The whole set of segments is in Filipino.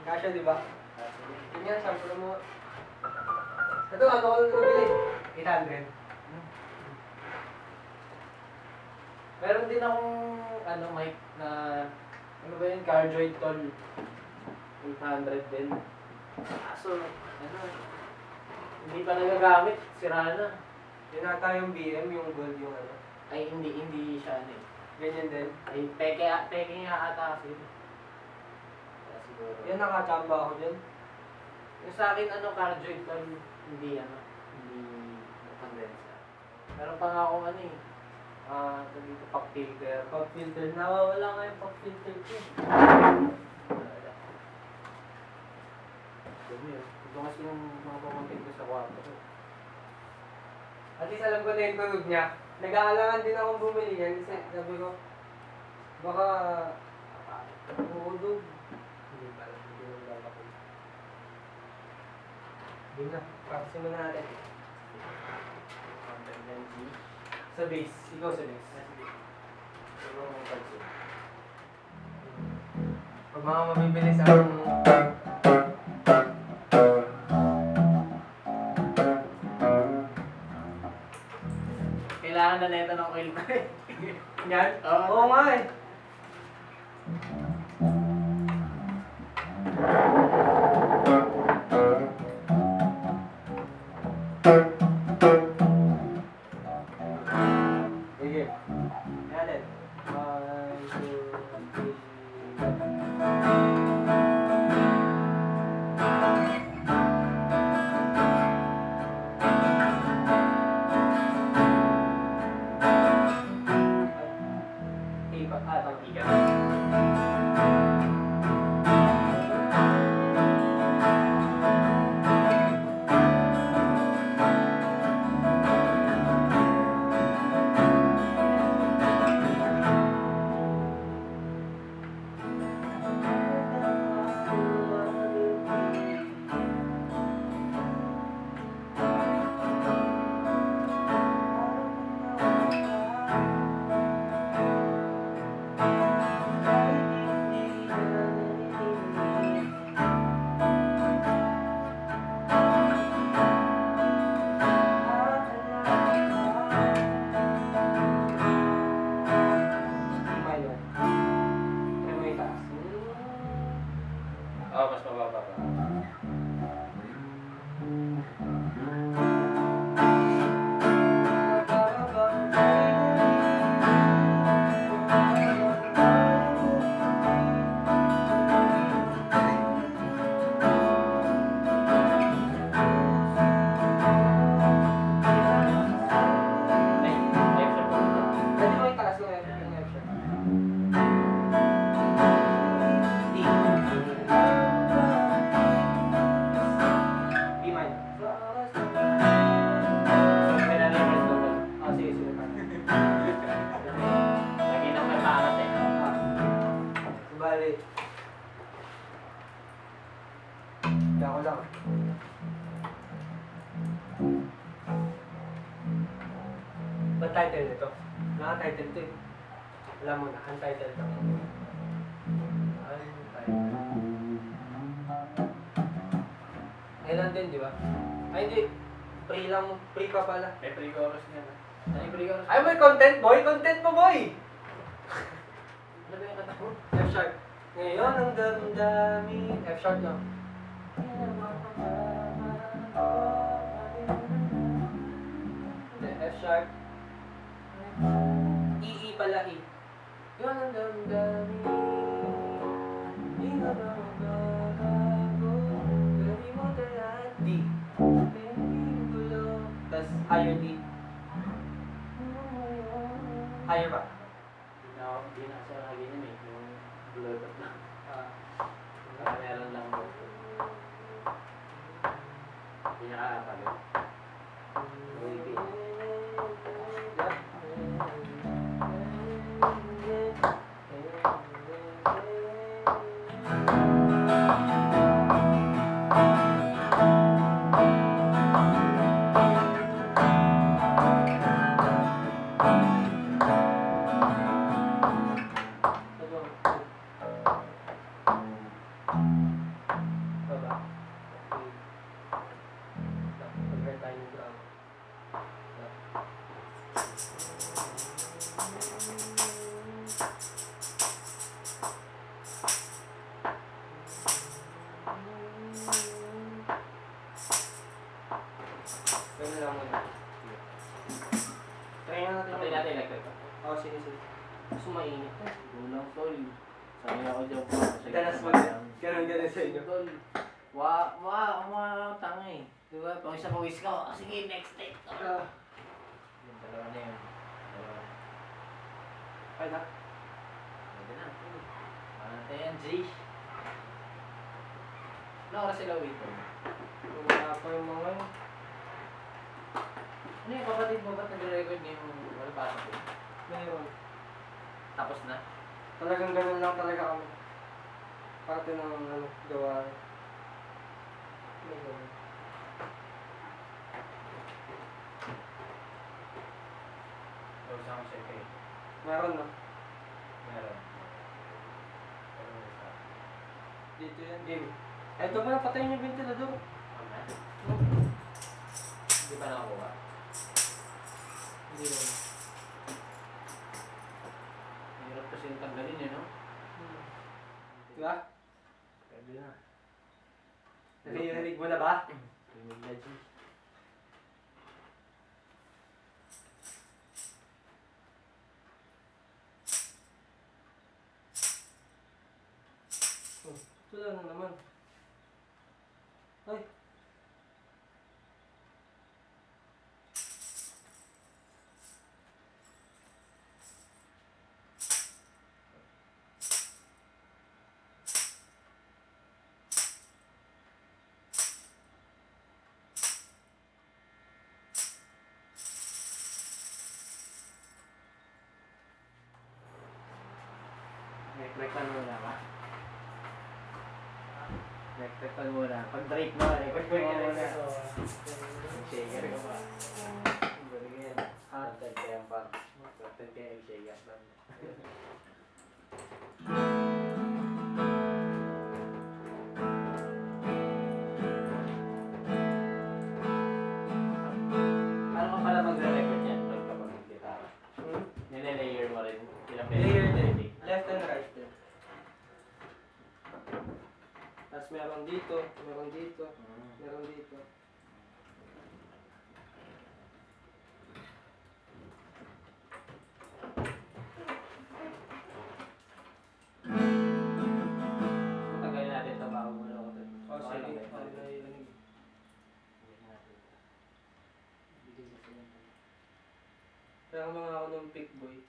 Kasya, di ba? Yun yan, sample mo. Ito, ano ko nabili? 800. Meron din akong mic na ano ba yun, Cardioid Tol 800 din. Kaso hindi pa nagagamit, sira na. Yun ata yung BM, yung gold yung ano. Ay hindi siya Ganyan din. Ay peke nga ata kasi. Kaya siguro. Yan, nakachamba ako dyan. Yung sa akin Cardioid Tol hindi condenser. Meron pa nga akong ito dito pop filter. Pop filter. Nawawala nga yung pop filter ko. Dumi yun. Ito kasi yung mga pamuntik ko sa kwarto ko. At least alam ko na yung tunog niya. Nag-aalangan din akong bumili yan kasi sabi ko, baka uudog. Hindi pala, hindi nang lalakon. Hindi na, practice mo na natin. Sa base, ikaw sa base. Pag mga mabibilis ang... Kailangan na neta ng oil pa eh. Yan? Oo. Oo nga eh. Sige. Yan din. 1, 2, 3. Ikat. Oo, mas mababa pa. Pwede mo itaas yung F siya. B minor. May nanilis ko to. Ah, sige, sige. Lagi nang may pangat eh. Bali. Hindi ako lang. Ba't title nito? Naka-title to eh. Alam mo na, untitled lang. Untitled. Kailan din, di ba? Ay, hindi. Free lang. Free ka pala. May pre-chorus niya na. May pre-chorus. Ay, may content, boy! Content mo, boy! Ano ba yung kanta mo? F sharp. Ngayon ang damdamin. F sharp lang. Hindi, F sharp. E pala, E. Ngayon ang damdamin. Di na ba magbabago? Gawin mo talaga. D. Pwedeng gulo. Tas higher D. Higher pa. Hindi na siya ganyan eh. Yung Bluetooth lang. Meron lang Bluetooth. Hindi niya kakapagod. Kaso mainit na. Kulang tol. Sabi ako dyan pa. Danas mo din. Ganun sa inyo. Tol. Tanga eh. Diba? Pag isa pawis ka, sige, next take. Tol. Yung dalawa na yun. Dalawa. Ay na. Pwede na. Manatay yan, G. Ano oras sila uwi tol? Wala pa yung mga yun. Ano yung kapatid mo? Ba't nag-record niya yung wala pasok eh? Mayroon. Tapos na? Talagang ganun lang talaga kami. Parte ng ano, gawa. May ganun. O, saan ko siya kayo? Meron na. Meron. Pero isa. Dito yan, Jim. Ay, ito pala, patayin yung ventilador. Ano? Hindi pa nakakuha. Hindi naman. Hirap kasi yung tanggalin eh, no? Diba? Pwede na. Narinig mo na ba? Rinig na, G. Wala na naman. Ay. Rekrekan muna ba? Rekrekan muna. Pag-break mo, record mo muna. Shaker ka ba? Ganyan. Content kaya ang pang. Content kaya yung shaker lang. Paano ka pala magre-record yan? Kapag gitara? Nile-layer mo rin. Ilang Layer din. Left and right din. Tapos meron dito, meron dito, meron dito. Matagal natin ito bago mo na ako. Oh, sige. Kaya mga ako ng pick boy.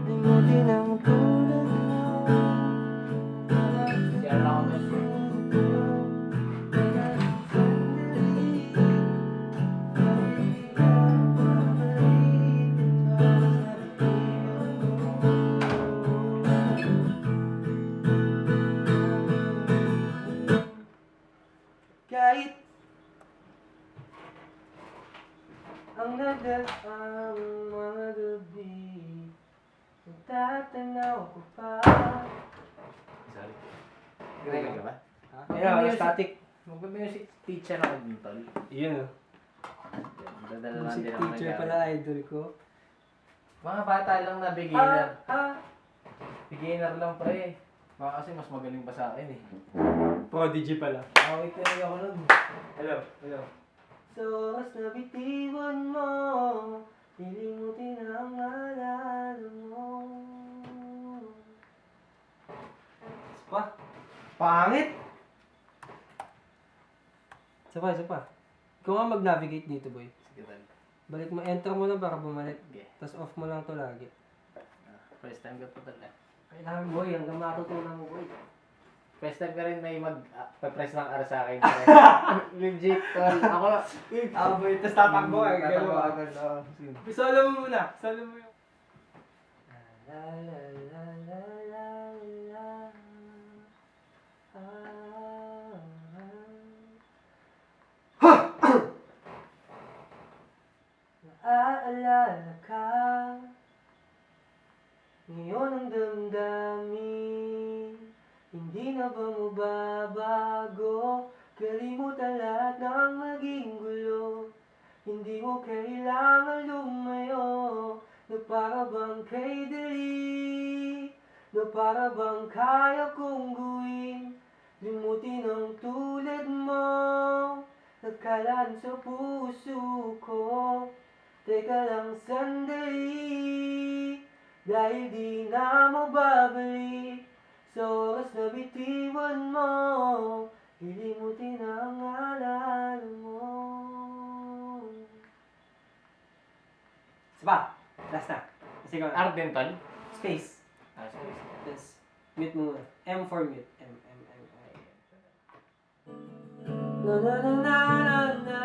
Limuti ng tulad mo. Share na ako miss. Kahit ang nagdaang mga gabi, nagtatanaw ko pa. Sorry. Gano'n ka ba? Ha? Ayun, Static. Mag-music teacher ako din tol. Yun. Dadala lang Music din ako teacher ng pala, idol ko. Mga bata lang na beginner. Ha? Beginner lang pre. Baka kasi mas magaling pa sa akin eh. Prodigy pala. Awit na rin ako nun. Hello. Hello. So, oras na bitiwan mo, lilimutin ang alala mo. Pa? Pangit! Isa pa, isa pa. Ikaw nga mag-navigate dito, boy. Sige tol. Balik mo, enter mo lang para bumalik. Okay. Tapos off mo lang to lagi. First time ka pa tol eh. Kailangan, boy, hanggang matutunan mo, boy. First time ka rin may mag-press ng R sa akin. Legit tol. Ako, Boy, tapos tatakbo ka. tatakbo ako tol. Solo mo muna. Solo mo yung... La la la la la la. Naaalala ka, ngayon ang damdamin, hindi na ba mababago? Kalimutan lahat ng naging gulo. Hindi mo kailangan lumayo, na para bang kay dali, na para bang kaya kong gawin, limutin ang tulad mo, nagkalaan sa puso ko. Teka lang sandali, dahil di na mababalik, sa oras na bitiwan mo, lilimutin ang alala mo. Saba, last na. Kasi ko, Ardenton? space. Space. Yes. Mute mo. M for mute. M, M, M, I. Na na na na na na.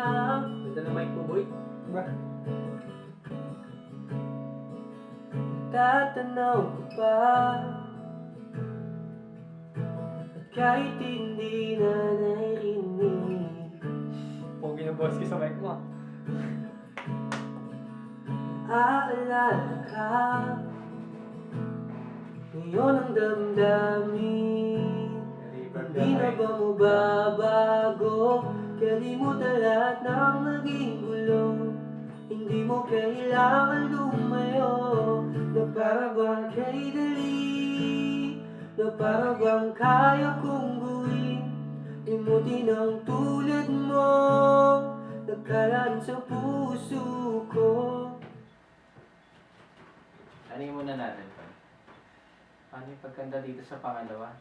Ganda ng mic mo, boy. Bruh. Tatanaw ko pa, at kahit hindi na narinig, Pogi ng boss ko sa mic mo. aalala ka. Ngayon ang damdamin, hindi na ba mababago? Kalimutan lahat ng naging gulo. Hindi mo kailangan lumayo, na para bang kay dali, na para bang kaya kong gawin, limutin ang tulad mo, nagkalaan sa puso ko. Ano yung muna natin, pa? Paano yung pagkanta dito sa pangalawa?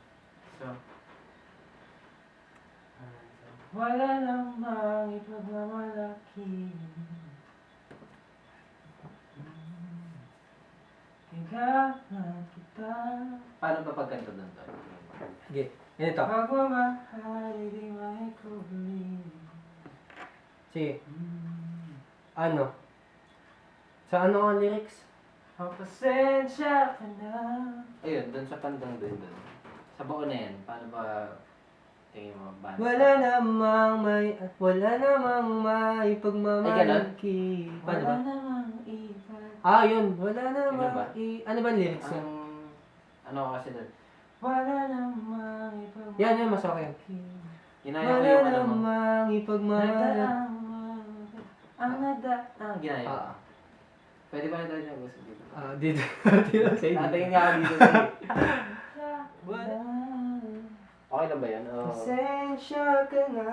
So, Wala namang ipagmamalaki, kailangan kita. paano ba pagkanta doon, Tol? Sige, ganito. Pagmamahal, di may kubli. Sige. Ano? Sa ano ang lyrics? Ang pasensya ka na. Ayun, doon sa pandang doon. Sa buo na yan, paano ba tingin mo ba? Wala namang may pagmamalaki. Paano ba? Yun. Wala namang Yun ba? ano ba ang lyrics niya? Ano kasi doon? Wala namang ipagmamalaki. Yan, mas okay. Ginaya ko Wala yung ano mo. namang ipagmamalaki. Ang ginaya ko. Pwede ba na tayo niya gusto dito? Dito. Dito sa inyo. Natingin nga ako dito sa'yo. Okay lang ba yan? Pasensya ka na.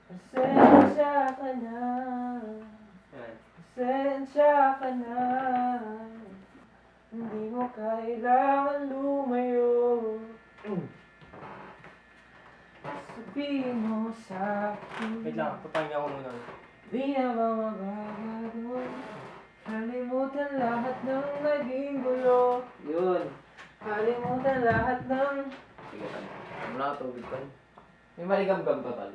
Pasensya ka na. Yan. Pasensya ka na. Hindi mo kailangan lumayo. Sabihin mo sa akin. Wait lang, papahinga ko muna. Di na ba magagawa? Kalimutan lahat ng naging gulo. Yun. Kalimutan lahat ng... Sige, Tol. Wala ka tubig, Tol. May maligam-gam pa, Tol.